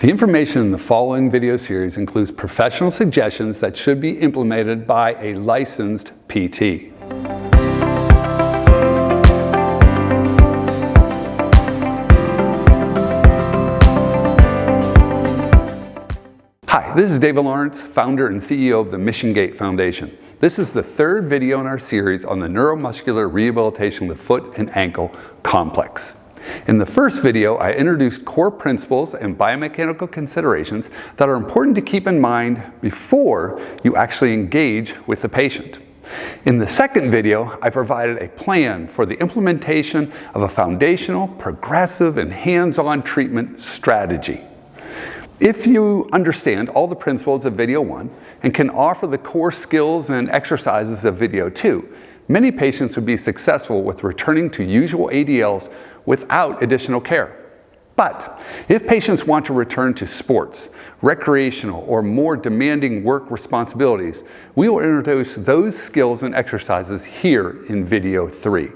The information in the following video series includes professional suggestions that should be implemented by a licensed PT. Hi, this is David Lawrence, founder and CEO of the Gait Foundation. This is the third video in our series on the neuromuscular rehabilitation of the foot and ankle complex. In the first video, I introduced core principles and biomechanical considerations that are important to keep in mind before you actually engage with the patient. In the second video, I provided a plan for the implementation of a foundational, progressive, and hands-on treatment strategy. If you understand all the principles of video 1 and can offer the core skills and exercises of video 2, many patients would be successful with returning to usual ADLs without additional care. But if patients want to return to sports, recreational, or more demanding work responsibilities, we will introduce those skills and exercises here in video 3.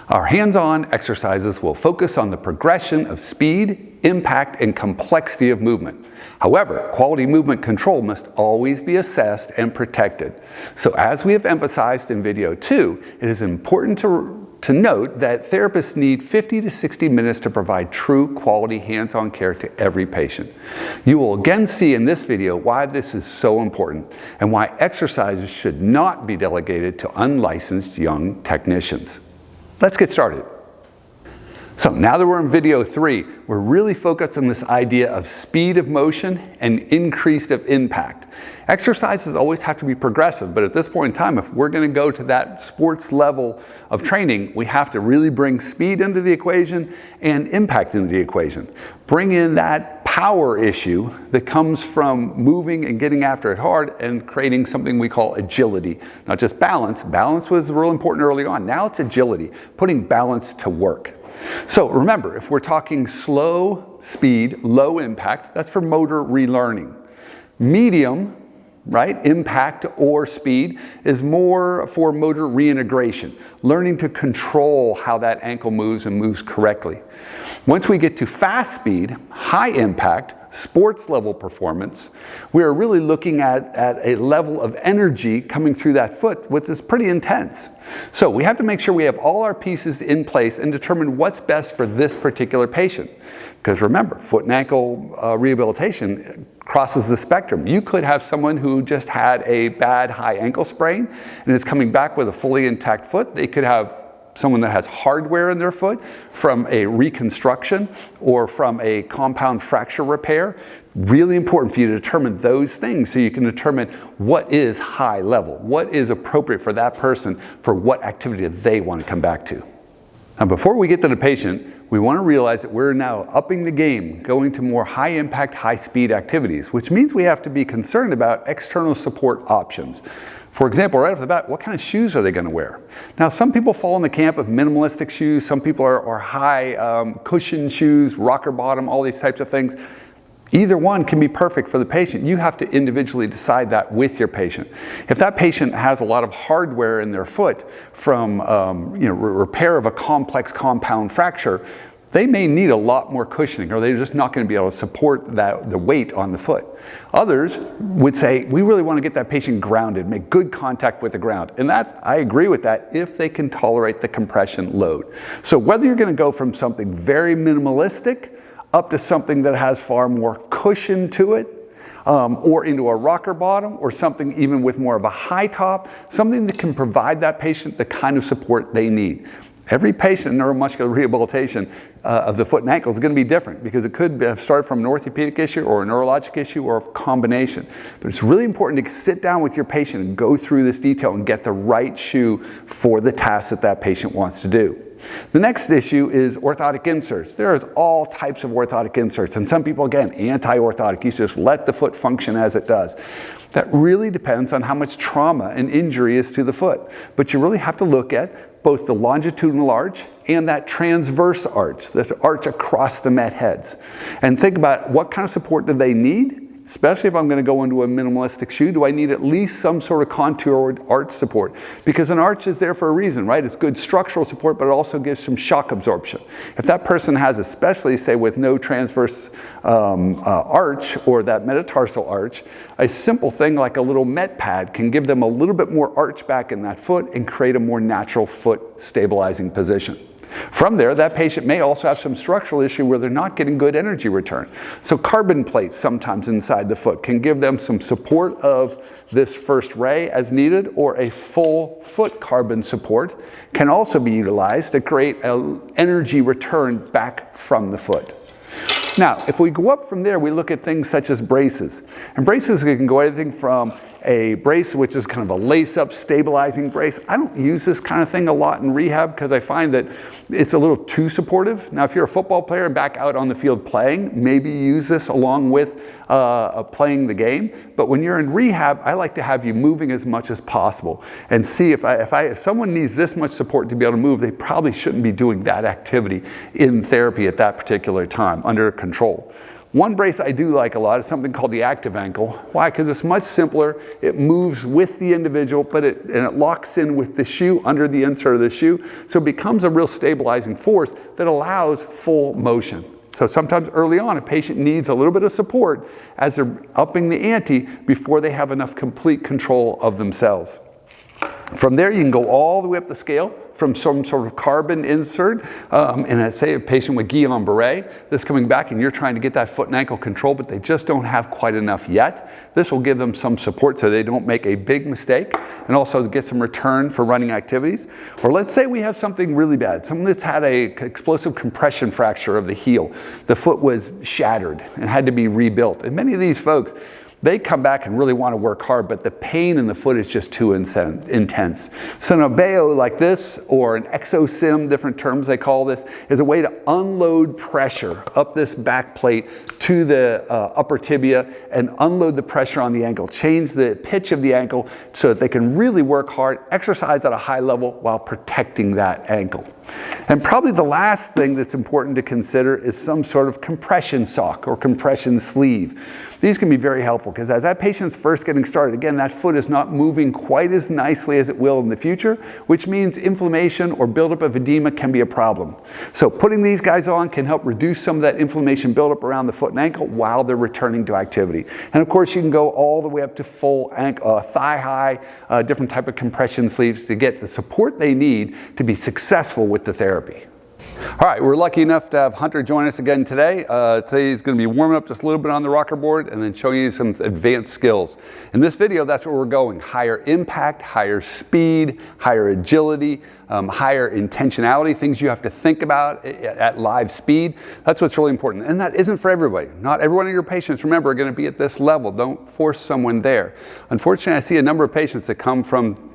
Our hands-on exercises will focus on the progression of speed, impact, and complexity of movement. However, quality movement control must always be assessed and protected. So as we have emphasized in video 2, it is important to note that therapists need 50 to 60 minutes to provide true quality hands-on care to every patient. You will again see in this video why this is so important and why exercises should not be delegated to unlicensed young technicians. Let's get started. So now that we're in video 3, we're really focused on this idea of speed of motion and increase of impact. Exercises always have to be progressive, but at this point in time, if we're going to go to that sports level of training, we have to really bring speed into the equation and impact into the equation. Bring in that power issue that comes from moving and getting after it hard and creating something we call agility. Not just balance. Balance was real important early on. Now it's agility, putting balance to work. So remember, if we're talking slow speed, low impact, that's for motor relearning. Medium, right, impact or speed is more for motor reintegration, learning to control how that ankle moves and moves correctly. Once we get to fast speed, high impact, sports level performance, we are really looking at a level of energy coming through that foot, which is pretty intense. So we have to make sure we have all our pieces in place and determine what's best for this particular patient. Because remember, foot and ankle rehabilitation crosses the spectrum. You could have someone who just had a bad high ankle sprain and is coming back with a fully intact foot. They could have someone that has hardware in their foot from a reconstruction or from a compound fracture repair. Really important for you to determine those things so you can determine what is high level, what is appropriate for that person for what activity they want to come back to. Now, before we get to the patient, we want to realize that we're now upping the game, going to more high impact, high speed activities, which means we have to be concerned about external support options. For example, right off the bat, what kind of shoes are they going to wear? Now, some people fall in the camp of minimalistic shoes. Some people are high cushion shoes, rocker bottom, all these types of things. Either one can be perfect for the patient. You have to individually decide that with your patient. If that patient has a lot of hardware in their foot from repair of a complex compound fracture, they may need a lot more cushioning, or they're just not going to be able to support the weight on the foot. Others would say, we really want to get that patient grounded, make good contact with the ground. And I agree with that if they can tolerate the compression load. So whether you're going to go from something very minimalistic up to something that has far more cushion to it, or into a rocker bottom, or something even with more of a high top, something that can provide that patient the kind of support they need. Every patient in neuromuscular rehabilitation of the foot and ankle is going to be different because it could have started from an orthopedic issue or a neurologic issue or a combination. But it's really important to sit down with your patient and go through this detail and get the right shoe for the task that patient wants to do. The next issue is orthotic inserts. There's all types of orthotic inserts, and some people, again, anti-orthotic. You just let the foot function as it does. That really depends on how much trauma and injury is to the foot. But you really have to look at both the longitudinal arch and that transverse arch, the arch across the met heads. And think about what kind of support do they need? especially if I'm going to go into a minimalistic shoe, do I need at least some sort of contoured arch support? Because an arch is there for a reason, right? It's good structural support, but it also gives some shock absorption. If that person has, especially say with no transverse arch or that metatarsal arch, a simple thing like a little met pad can give them a little bit more arch back in that foot and create a more natural foot stabilizing position. From there, that patient may also have some structural issue where they're not getting good energy return. So carbon plates sometimes inside the foot can give them some support of this first ray as needed, or a full foot carbon support can also be utilized to create an energy return back from the foot. Now, if we go up from there, we look at things such as braces. And braces can go anything from a brace, which is kind of a lace-up stabilizing brace. I don't use this kind of thing a lot in rehab because I find that it's a little too supportive. Now, if you're a football player back out on the field playing, maybe use this along with playing the game. But when you're in rehab, I like to have you moving as much as possible and see if someone needs this much support to be able to move, they probably shouldn't be doing that activity in therapy at that particular time under control. One brace I do like a lot is something called the active ankle. Why? Because it's much simpler. It moves with the individual, and it locks in with the shoe under the insert of the shoe. So it becomes a real stabilizing force that allows full motion. So sometimes early on, a patient needs a little bit of support as they're upping the ante before they have enough complete control of themselves. From there, you can go all the way up the scale from some sort of carbon insert, and I'd say a patient with Guillain-Barré that's coming back and you're trying to get that foot and ankle control, but they just don't have quite enough yet. This will give them some support so they don't make a big mistake and also get some return for running activities. Or let's say we have something really bad, someone that's had an explosive compression fracture of the heel. The foot was shattered and had to be rebuilt. And many of these folks, they come back and really want to work hard, but the pain in the foot is just too intense. So an abeo like this, or an exosim, different terms they call this, is a way to unload pressure up this back plate to the upper tibia and unload the pressure on the ankle, change the pitch of the ankle so that they can really work hard, exercise at a high level while protecting that ankle. And probably the last thing that's important to consider is some sort of compression sock or compression sleeve. These can be very helpful because as that patient's first getting started, again, that foot is not moving quite as nicely as it will in the future, which means inflammation or buildup of edema can be a problem. So putting these guys on can help reduce some of that inflammation buildup around the foot and ankle while they're returning to activity. And of course, you can go all the way up to full thigh-high, different type of compression sleeves to get the support they need to be successful with the therapy. All right, we're lucky enough to have Hunter join us again today. Today he's going to be warming up just a little bit on the rocker board and then showing you some advanced skills. In this video, that's where we're going. Higher impact, higher speed, higher agility, higher intentionality, things you have to think about at live speed. That's what's really important. And that isn't for everybody. Not every one of your patients, remember, are going to be at this level. Don't force someone there. Unfortunately, I see a number of patients that come from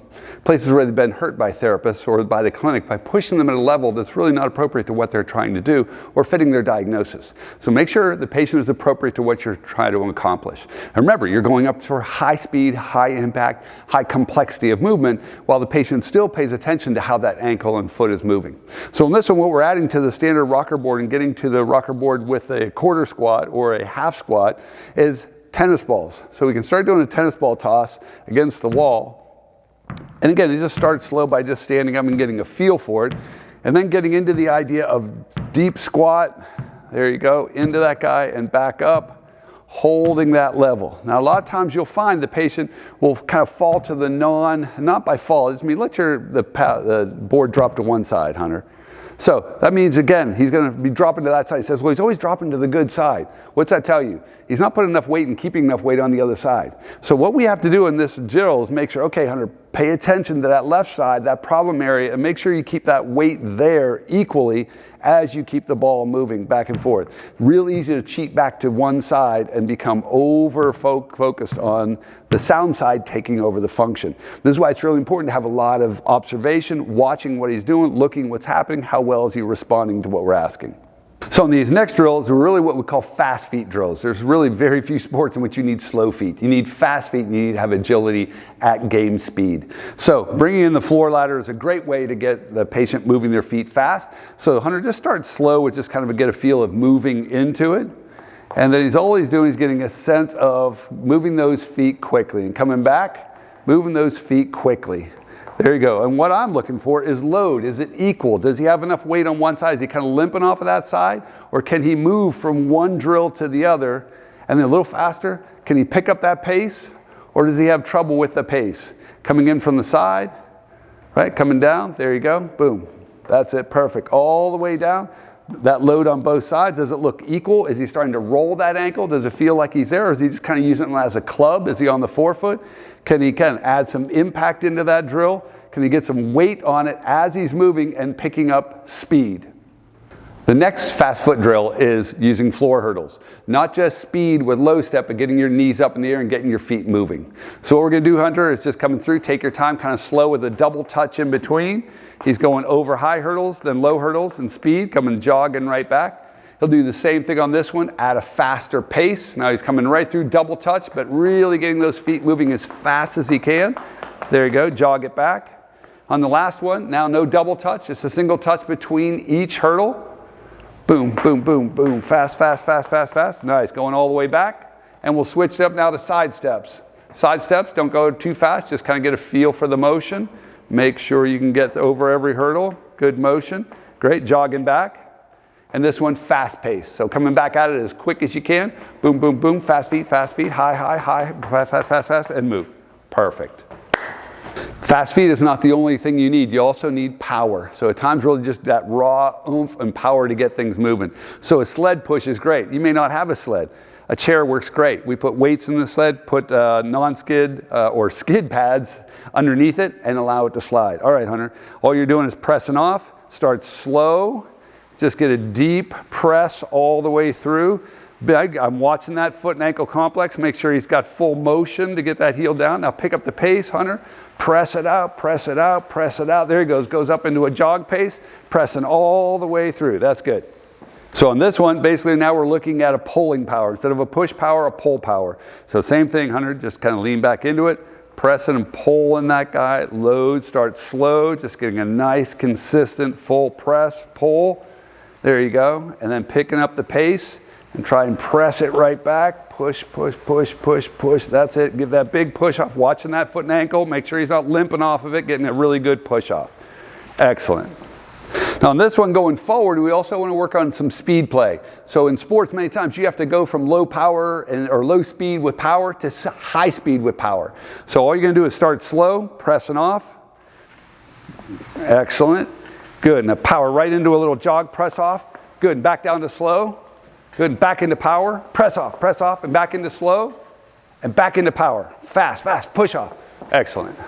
places where they've been hurt by therapists or by the clinic by pushing them at a level that's really not appropriate to what they're trying to do or fitting their diagnosis. So make sure the patient is appropriate to what you're trying to accomplish. And remember, you're going up for high speed, high impact, high complexity of movement while the patient still pays attention to how that ankle and foot is moving. So in this one, what we're adding to the standard rocker board and getting to the rocker board with a quarter squat or a half squat is tennis balls. So we can start doing a tennis ball toss against the wall. And again, you just start slow by just standing up and getting a feel for it. And then getting into the idea of deep squat. There you go, into that guy and back up, holding that level. Now, a lot of times you'll find the patient will kind of fall to the not by fall, I just mean let the board drop to one side, Hunter. So that means, again, he's going to be dropping to that side. He says, well, he's always dropping to the good side. What's that tell you? He's not putting enough weight and keeping enough weight on the other side. So what we have to do in this drill is make sure, okay, Hunter, pay attention to that left side, that problem area, and make sure you keep that weight there equally as you keep the ball moving back and forth. Real easy to cheat back to one side and become over-focused on the sound side taking over the function. This is why it's really important to have a lot of observation, watching what he's doing, looking what's happening, how well is he responding to what we're asking. So in these next drills are really what we call fast feet drills. There's really very few sports in which you need slow feet. You need fast feet and you need to have agility at game speed. So bringing in the floor ladder is a great way to get the patient moving their feet fast. So Hunter, just start slow with just kind of get a feel of moving into it. And then all he's doing is getting a sense of moving those feet quickly and coming back, moving those feet quickly. There you go. And what I'm looking for is load. Is it equal? Does he have enough weight on one side? Is he kind of limping off of that side? Or can he move from one drill to the other and then a little faster? Can he pick up that pace? Or does he have trouble with the pace? Coming in from the side, right? Coming down. There you go. Boom. That's it. Perfect. All the way down. That load on both sides, does it look equal? Is he starting to roll that ankle? Does it feel like he's there? Or is he just kind of using it as a club? Is he on the forefoot? Can he kind of add some impact into that drill? Can he get some weight on it as he's moving and picking up speed? The next fast foot drill is using floor hurdles. Not just speed with low step, but getting your knees up in the air and getting your feet moving. So what we're going to do, Hunter, is just coming through, take your time, kind of slow with a double touch in between. He's going over high hurdles, then low hurdles and speed, coming jogging right back. He'll do the same thing on this one at a faster pace. Now he's coming right through double touch, but really getting those feet moving as fast as he can. There you go, jog it back. On the last one, now no double touch, just a single touch between each hurdle. Boom, boom, boom, boom, fast, fast, fast, fast, fast. Nice, going all the way back. And we'll switch it up now to side steps. Side steps, don't go too fast, just kind of get a feel for the motion. Make sure you can get over every hurdle. Good motion. Great, jogging back. And this one, fast pace. So coming back at it as quick as you can. Boom, boom, boom, fast feet, high, high, high, fast, fast, fast, fast, and move. Perfect. Fast feet is not the only thing you need. You also need power. So at times really just that raw oomph and power to get things moving. So a sled push is great. You may not have a sled. A chair works great. We put weights in the sled, put non-skid or skid pads underneath it and allow it to slide. All right, Hunter, all you're doing is pressing off. Start slow. Just get a deep press all the way through. I'm watching that foot and ankle complex. Make sure he's got full motion to get that heel down. Now pick up the pace, Hunter. Press it out, press it out, press it out. There he goes. Goes up into a jog pace, pressing all the way through. That's good. So on this one, basically now we're looking at a pulling power. Instead of a push power, a pull power. So same thing, Hunter. Just kind of lean back into it. Pressing and pulling that guy. Load, start slow. Just getting a nice, consistent, full press, pull. There you go. And then picking up the pace and try and press it right back. Push, push, push, push, push. That's it. Give that big push off. Watching that foot and ankle. Make sure he's not limping off of it. Getting a really good push off. Excellent. Now on this one going forward, we also want to work on some speed play. So in sports, many times you have to go from low power or low speed with power to high speed with power. So all you're going to do is start slow, pressing off. Excellent. Good. Now power right into a little jog, press off. Good. And back down to slow. Good, back into power, press off, and back into slow, and back into power. Fast, fast, push off. Excellent.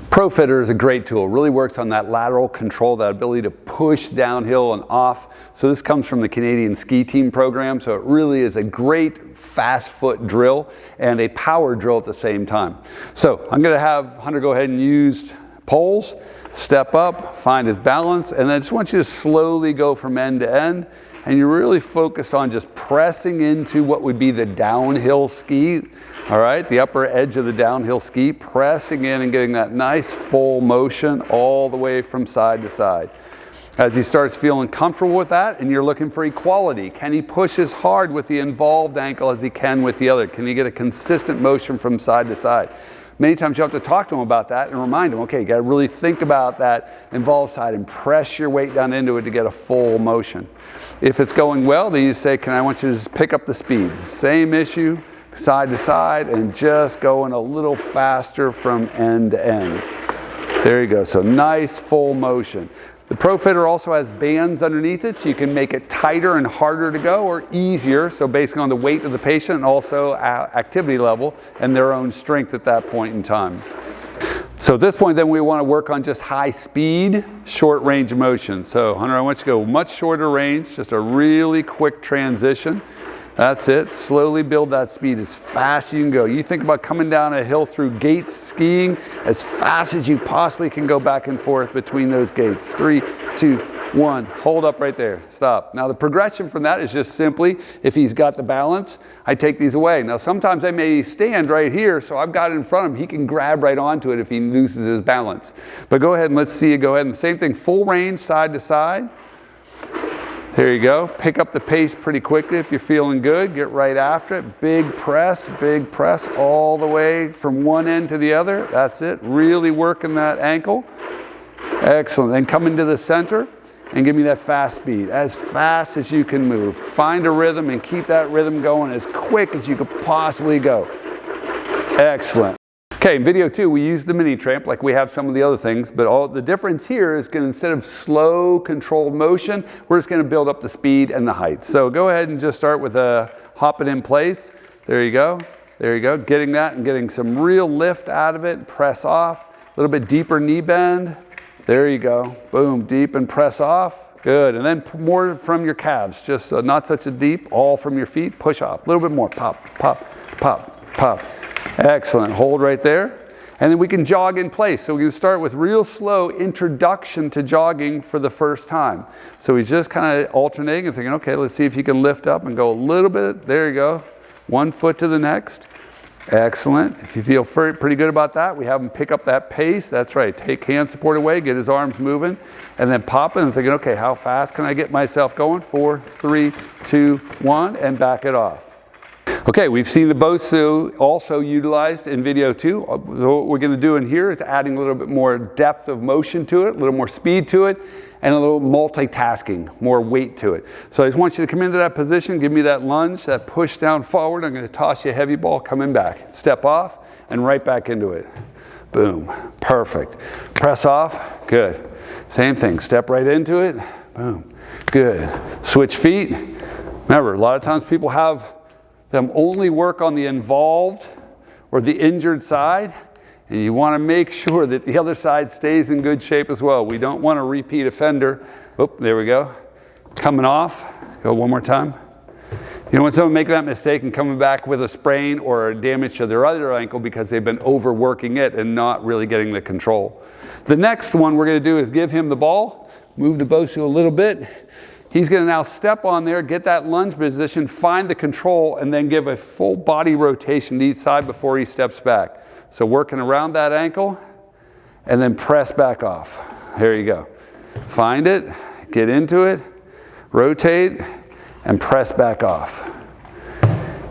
ProFitter is a great tool. Really works on that lateral control, that ability to push downhill and off. So this comes from the Canadian ski team program. So it really is a great fast foot drill and a power drill at the same time. So I'm going to have Hunter go ahead and use poles, step up, find his balance, and then I just want you to slowly go from end to end. And you really focus on just pressing into what would be the downhill ski, all right? The upper edge of the downhill ski, pressing in and getting that nice full motion all the way from side to side. As he starts feeling comfortable with that and you're looking for equality, can he push as hard with the involved ankle as he can with the other? Can he get a consistent motion from side to side? Many times you have to talk to him about that and remind him, okay, you got to really think about that involved side and press your weight down into it to get a full motion. If it's going well, then you say, I want you to just pick up the speed. Same issue, side to side, and just going a little faster from end to end. There you go. So nice full motion. The ProFitter also has bands underneath it, so you can make it tighter and harder to go or easier. So basically on the weight of the patient and also activity level and their own strength at that point in time. So at this point then we want to work on just high speed, short range of motion. So Hunter, I want you to go much shorter range, just a really quick transition. That's it. Slowly build that speed as fast as you can go. You think about coming down a hill through gates, skiing, as fast as you possibly can go back and forth between those gates. 3, 2, 1. Hold up right there. Stop. Now the progression from that is just simply, if he's got the balance, I take these away. Now sometimes I may stand right here, so I've got it in front of him. He can grab right onto it if he loses his balance. But go ahead and let's see you go ahead. And the same thing, full range, side to side. There you go. Pick up the pace pretty quickly if you're feeling good. Get right after it. Big press all the way from one end to the other. That's it. Really working that ankle. Excellent. Then come into the center and give me that fast speed. As fast as you can move. Find a rhythm and keep that rhythm going as quick as you could possibly go. Excellent. Okay, in video 2, we used the mini tramp like we have some of the other things, but all the difference here is instead of slow, controlled motion, we're just going to build up the speed and the height. So go ahead and just start with a hopping in place. There you go. There you go. Getting that and getting some real lift out of it. Press off. A little bit deeper knee bend. There you go. Boom, deep and press off. Good. And then more from your calves. Just not such a deep, all from your feet. Push off. A little bit more. Pop, pop, pop, pop. Excellent. Hold right there. And then we can jog in place. So we can start with real slow introduction to jogging for the first time. So he's just kind of alternating and thinking, okay, let's see if you can lift up and go a little bit. There you go. One foot to the next. Excellent. If you feel pretty good about that, we have him pick up that pace. That's right. Take hand support away, get his arms moving, and then popping and thinking, okay, how fast can I get myself going? 4, 3, 2, 1, and back it off. Okay, we've seen the Bosu also utilized in video 2. What we're going to do in here is adding a little bit more depth of motion to it, a little more speed to it, and a little multitasking, more weight to it. So I just want you to come into that position, give me that lunge, that push down forward. I'm going to toss you a heavy ball, coming back. Step off and right back into it. Boom. Perfect. Press off. Good. Same thing. Step right into it. Boom. Good. Switch feet. Remember, a lot of times people have them only work on the involved or the injured side, and you want to make sure that the other side stays in good shape as well. We don't want a repeat offender. Oh, there we go. Coming off. Go one more time. You don't want someone making that mistake and coming back with a sprain or a damage to their other ankle because they've been overworking it and not really getting the control. The next one we're going to do is give him the ball, move the Bosu a little bit. He's going to now step on there, get that lunge position, find the control, and then give a full body rotation to each side before he steps back. So working around that ankle, and then press back off. There you go. Find it, get into it, rotate, and press back off.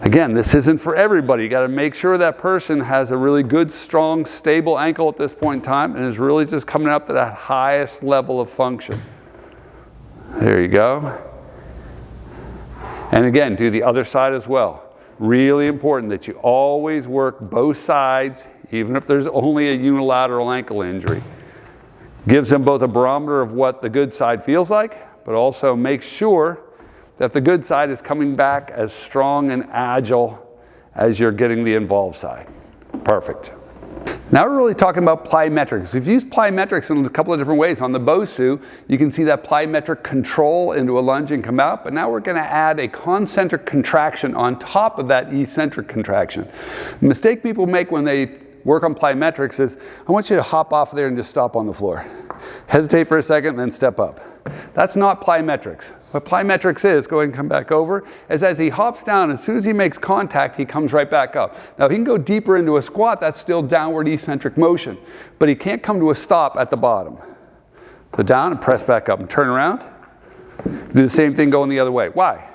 Again, this isn't for everybody. You got to make sure that person has a really good, strong, stable ankle at this point in time, and is really just coming up to that highest level of function. There you go. And again, do the other side as well. Really important that you always work both sides, even if there's only a unilateral ankle injury. Gives them both a barometer of what the good side feels like, but also make sure that the good side is coming back as strong and agile as you're getting the involved side. Perfect. Now we're really talking about plyometrics. We've used plyometrics in a couple of different ways. On the Bosu, you can see that plyometric control into a lunge and come out, but now we're going to add a concentric contraction on top of that eccentric contraction. The mistake people make when they work on plyometrics is, I want you to hop off there and just stop on the floor. Hesitate for a second, then step up. That's not plyometrics. What plyometrics is, go ahead and come back over, is as he hops down, as soon as he makes contact, he comes right back up. Now, if he can go deeper into a squat, that's still downward eccentric motion, but he can't come to a stop at the bottom. So down and press back up and turn around. Do the same thing going the other way. Why?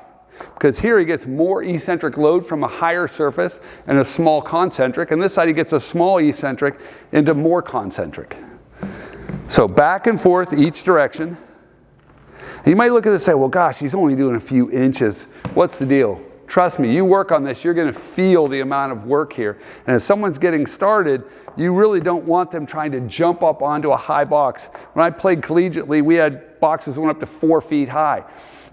Because here he gets more eccentric load from a higher surface and a small concentric, and this side he gets a small eccentric into more concentric. So back and forth each direction. And you might look at this and say, well, gosh, he's only doing a few inches. What's the deal? Trust me, you work on this, you're going to feel the amount of work here. And as someone's getting started, you really don't want them trying to jump up onto a high box. When I played collegiately, we had boxes that went up to 4 feet high.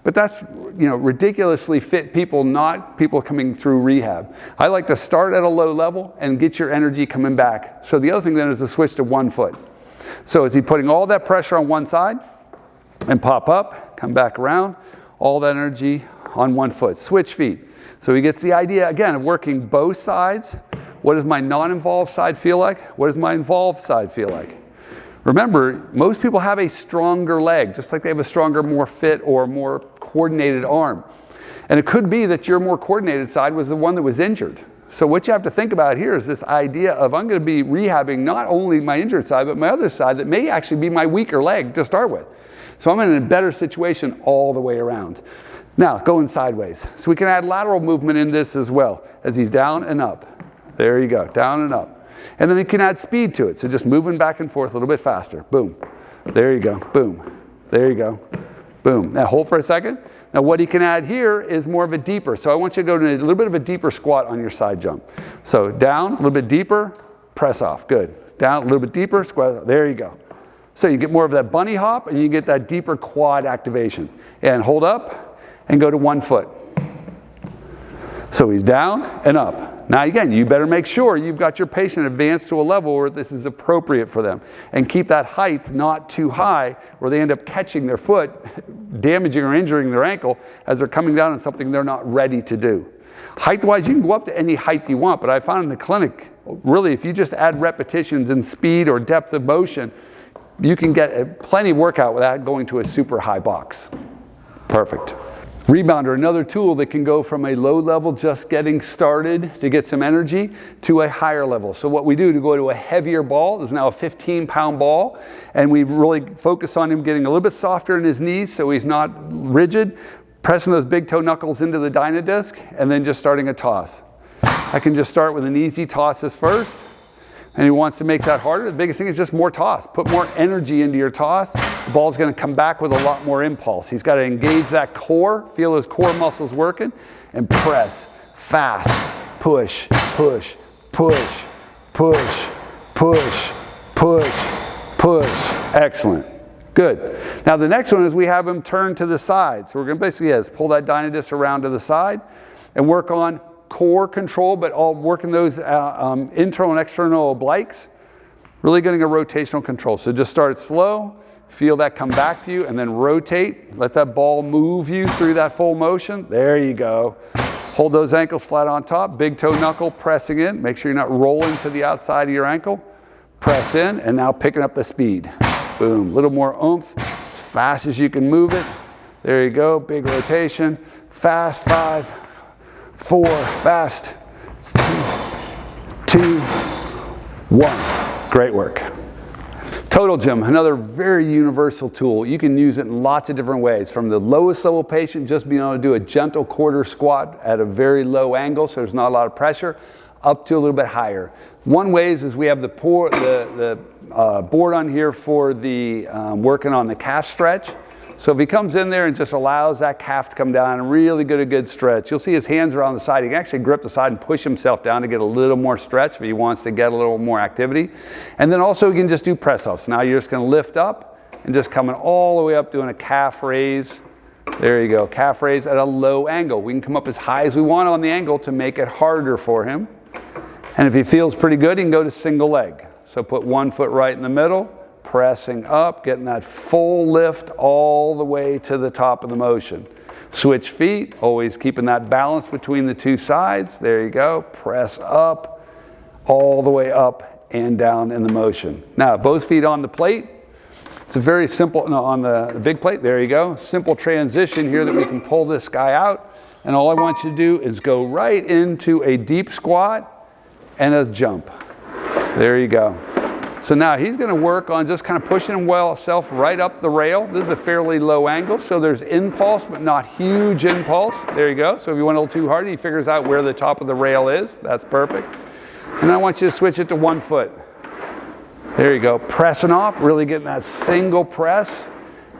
But that's, ridiculously fit people, not people coming through rehab. I like to start at a low level and get your energy coming back. So the other thing then is to switch to 1 foot. So is he putting all that pressure on one side and pop up, come back around, all that energy on 1 foot. Switch feet. So he gets the idea, again, of working both sides. What does my non-involved side feel like? What does my involved side feel like? Remember, most people have a stronger leg, just like they have a stronger, more fit or more coordinated arm. And it could be that your more coordinated side was the one that was injured. So what you have to think about here is this idea of I'm going to be rehabbing not only my injured side, but my other side that may actually be my weaker leg to start with. So I'm in a better situation all the way around. Now, going sideways. So we can add lateral movement in this as well, as he's down and up. There you go, down and up. And then you can add speed to it. So just moving back and forth a little bit faster. Boom. There you go. Boom. There you go. Boom. Now hold for a second. Now what he can add here is more of a deeper. So I want you to go to a little bit of a deeper squat on your side jump. So down, a little bit deeper, press off. Good. Down, a little bit deeper, squat. There you go. So you get more of that bunny hop and you get that deeper quad activation. And hold up and go to 1 foot. So he's down and up. Now again, you better make sure you've got your patient advanced to a level where this is appropriate for them. And keep that height not too high where they end up catching their foot, damaging or injuring their ankle as they're coming down on something they're not ready to do. Height-wise, you can go up to any height you want, but I found in the clinic, really, if you just add repetitions in speed or depth of motion, you can get plenty of workout without going to a super high box. Perfect. Rebounder, another tool that can go from a low level, just getting started to get some energy, to a higher level. So what we do to go to a heavier ball, this is now a 15-pound ball, and we've really focused on him getting a little bit softer in his knees so he's not rigid, pressing those big toe knuckles into the dynadisc, and then just starting a toss. I can just start with an easy tosses first, and he wants to make that harder. The biggest thing is just more toss. Put more energy into your toss. The ball's going to come back with a lot more impulse. He's got to engage that core, feel those core muscles working, and press, fast, push, push, push, push, push, push, push. Excellent. Good. Now the next one is we have him turn to the side. So we're going to basically pull that dynadisc around to the side and work on core control, but all working those internal and external obliques, really getting a rotational control. So just start slow, feel that come back to you, and then rotate. Let that ball move you through that full motion. There you go. Hold those ankles flat on top, big toe knuckle pressing in. Make sure you're not rolling to the outside of your ankle. Press in, and now picking up the speed. Boom, a little more oomph, as fast as you can move it. There you go, big rotation. Fast, 5, 4, fast, 2, 1. Great work. Total Gym, another very universal tool. You can use it in lots of different ways. From the lowest level patient, just being able to do a gentle quarter squat at a very low angle, so there's not a lot of pressure, up to a little bit higher. One way is we have the board on here for the working on the calf stretch. So if he comes in there and just allows that calf to come down and really get a good stretch, you'll see his hands are on the side. He can actually grip the side and push himself down to get a little more stretch if he wants to get a little more activity. And then also he can just do press-offs. Now you're just going to lift up and just coming all the way up doing a calf raise. There you go, calf raise at a low angle. We can come up as high as we want on the angle to make it harder for him. And if he feels pretty good, he can go to single leg. So put 1 foot right in the middle, pressing up, getting that full lift all the way to the top of the motion. Switch feet, always keeping that balance between the two sides. There you go, press up, all the way up and down in the motion. Now, both feet on the plate. It's a very simple, no, on the big plate, there you go. Simple transition here that we can pull this guy out. And all I want you to do is go right into a deep squat and a jump. There you go. So now he's going to work on just kind of pushing himself right up the rail. This is a fairly low angle, so there's impulse, but not huge impulse. There you go. So if you went a little too hard, he figures out where the top of the rail is. That's perfect. And I want you to switch it to 1 foot. There you go. Pressing off, really getting that single press.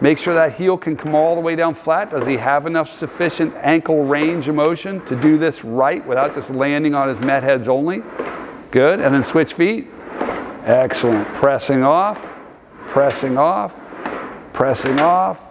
Make sure that heel can come all the way down flat. Does he have enough sufficient ankle range of motion to do this right without just landing on his met heads only? Good. And then switch feet. Excellent. Pressing off, pressing off, pressing off,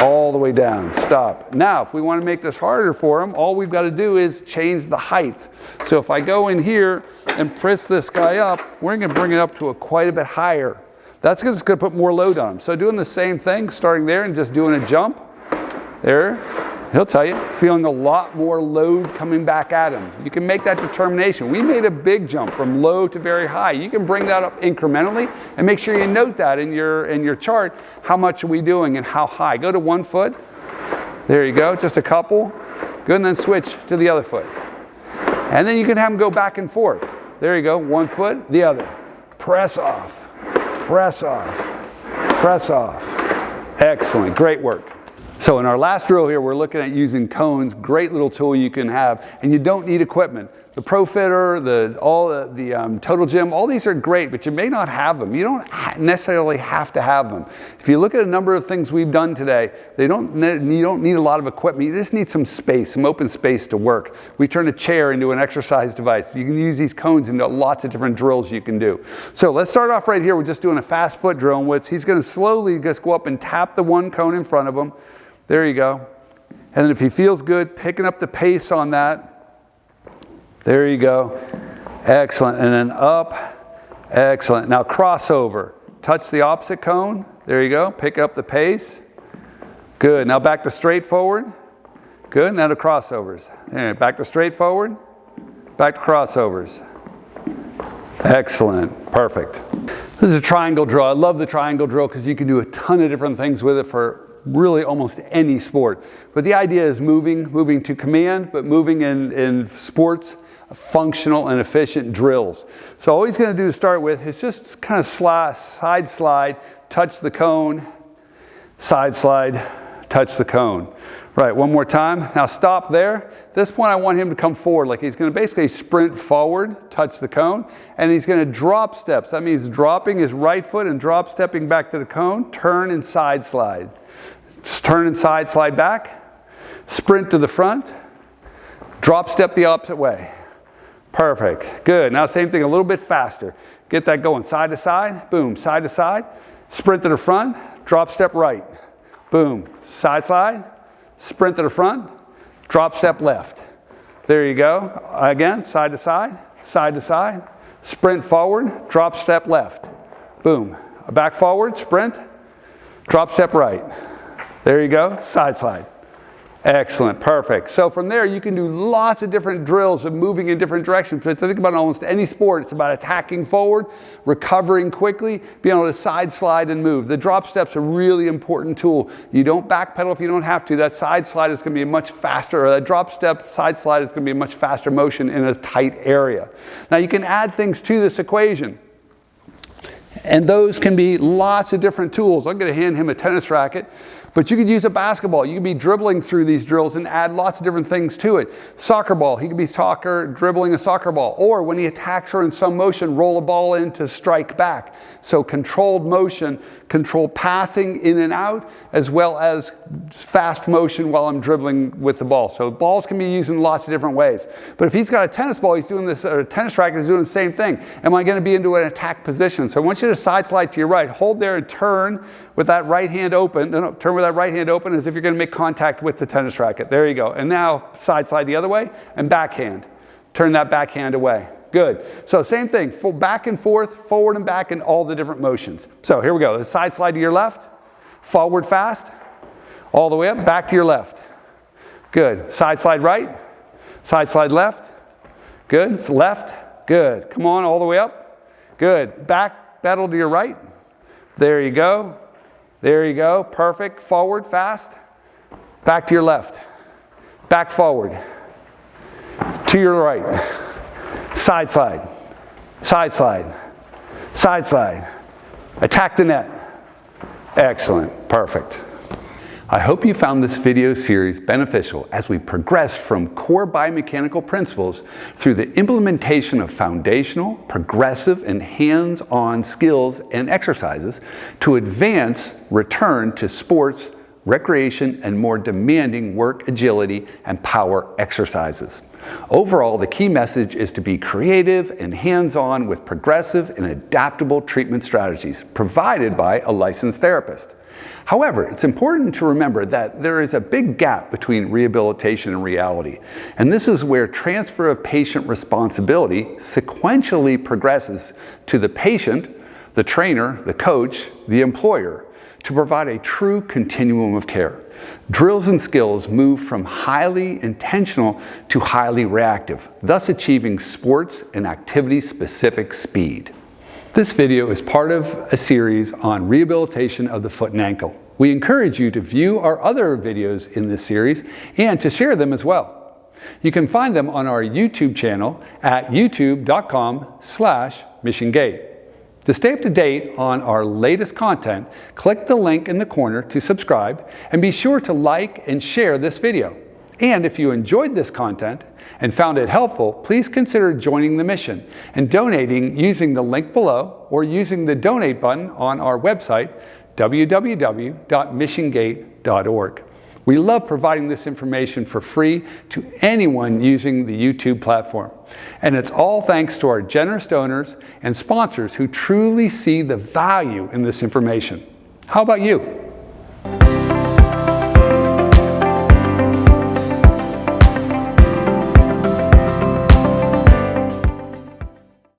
all the way down. Stop. Now, if we want to make this harder for him, all we've got to do is change the height. So if I go in here and press this guy up, we're going to bring it up to quite a bit higher. That's just going to put more load on him. So doing the same thing, starting there and just doing a jump. There. He'll tell you, feeling a lot more load coming back at him. You can make that determination. We made a big jump from low to very high. You can bring that up incrementally and make sure you note that in your chart. How much are we doing and how high? Go to 1 foot. There you go, just a couple. Good, and then switch to the other foot. And then you can have them go back and forth. There you go, one foot, the other. Press off, press off, press off. Excellent, great work. So in our last drill here, we're looking at using cones, great little tool you can have, and you don't need equipment. The Pro Fitter, the Total Gym, all these are great, but you may not have them. You don't necessarily have to have them. If you look at a number of things we've done today, you don't need a lot of equipment. You just need some space, some open space to work. We turn a chair into an exercise device. You can use these cones into lots of different drills you can do. So let's start off right here. We're just doing a fast foot drill in which he's going to slowly just go up and tap the one cone in front of him. There you go. And then if he feels good, picking up the pace on that. There you go. Excellent. And then up. Excellent. Now crossover. Touch the opposite cone. There you go. Pick up the pace. Good. Now back to straight forward. Good. Now to crossovers. Yeah, back to straight forward. Back to crossovers. Excellent. Perfect. This is a triangle drill. I love the triangle drill because you can do a ton of different things with it for really almost any sport. But the idea is moving to command, but moving in sports, functional and efficient drills. So all he's going to do to start with is just kind of side slide, touch the cone, side slide, touch the cone. Right, one more time. Now stop there. At this point I want him to come forward, like he's going to basically sprint forward, touch the cone, and he's going to drop steps. That means dropping his right foot and drop stepping back to the cone, turn and side slide. Just turn and side slide back, sprint to the front, drop step the opposite way. Perfect, good. Now same thing, a little bit faster. Get that going, side to side, boom, side to side, sprint to the front, drop step right, boom, side slide, sprint to the front, drop step left. There you go. Again, side to side, sprint forward, drop step left. Boom. Back forward, sprint, drop step right. There you go, side slide. Excellent, perfect. So from there you can do lots of different drills of moving in different directions. But think about almost any sport, it's about attacking forward, recovering quickly, being able to side slide and move. The drop step's a really important tool. You don't backpedal if you don't have to. That side slide is going to be a much faster, or that drop step side slide is going to be a much faster motion in a tight area. Now you can add things to this equation. And those can be lots of different tools. I'm going to hand him a tennis racket. But you could use a basketball. You could be dribbling through these drills and add lots of different things to it. Soccer ball, he could be dribbling a soccer ball. Or when he attacks her in some motion, roll a ball in to strike back. So controlled motion, controlled passing in and out, as well as fast motion while I'm dribbling with the ball. So balls can be used in lots of different ways. But if he's got a tennis ball, he's doing this, or a tennis racket, he's doing the same thing. Am I going to be into an attack position? So I want you to side slide to your right. Hold there and turn with that right hand open. No, turn with that right hand open as if you're going to make contact with the tennis racket. There you go. And now side slide the other way and backhand. Turn that backhand away. Good. So same thing, back and forth, forward and back in all the different motions. So here we go. The side slide to your left, forward fast, all the way up, back to your left. Good. Side slide right, side slide left. Good. Left. Good. Come on, all the way up. Good. Back pedal to your right. There you go. There you go. Perfect. Forward fast. Back to your left. Back forward. To your right. Side slide. Side slide. Side slide. Attack the net. Excellent. Perfect. I hope you found this video series beneficial as we progress from core biomechanical principles through the implementation of foundational, progressive, and hands-on skills and exercises to advance return to sports, recreation, and more demanding work agility and power exercises. Overall, the key message is to be creative and hands-on with progressive and adaptable treatment strategies provided by a licensed therapist. However, it's important to remember that there is a big gap between rehabilitation and reality, and this is where transfer of patient responsibility sequentially progresses to the patient, the trainer, the coach, the employer, to provide a true continuum of care. Drills and skills move from highly intentional to highly reactive, thus achieving sports and activity-specific speed. This video is part of a series on rehabilitation of the foot and ankle. We encourage you to view our other videos in this series and to share them as well. You can find them on our YouTube channel at youtube.com/MissionGait. To stay up to date on our latest content, click the link in the corner to subscribe and be sure to like and share this video. And if you enjoyed this content and found it helpful, please consider joining the mission and donating using the link below or using the donate button on our website, www.missiongait.org. We love providing this information for free to anyone using the YouTube platform. And it's all thanks to our generous donors and sponsors who truly see the value in this information. How about you?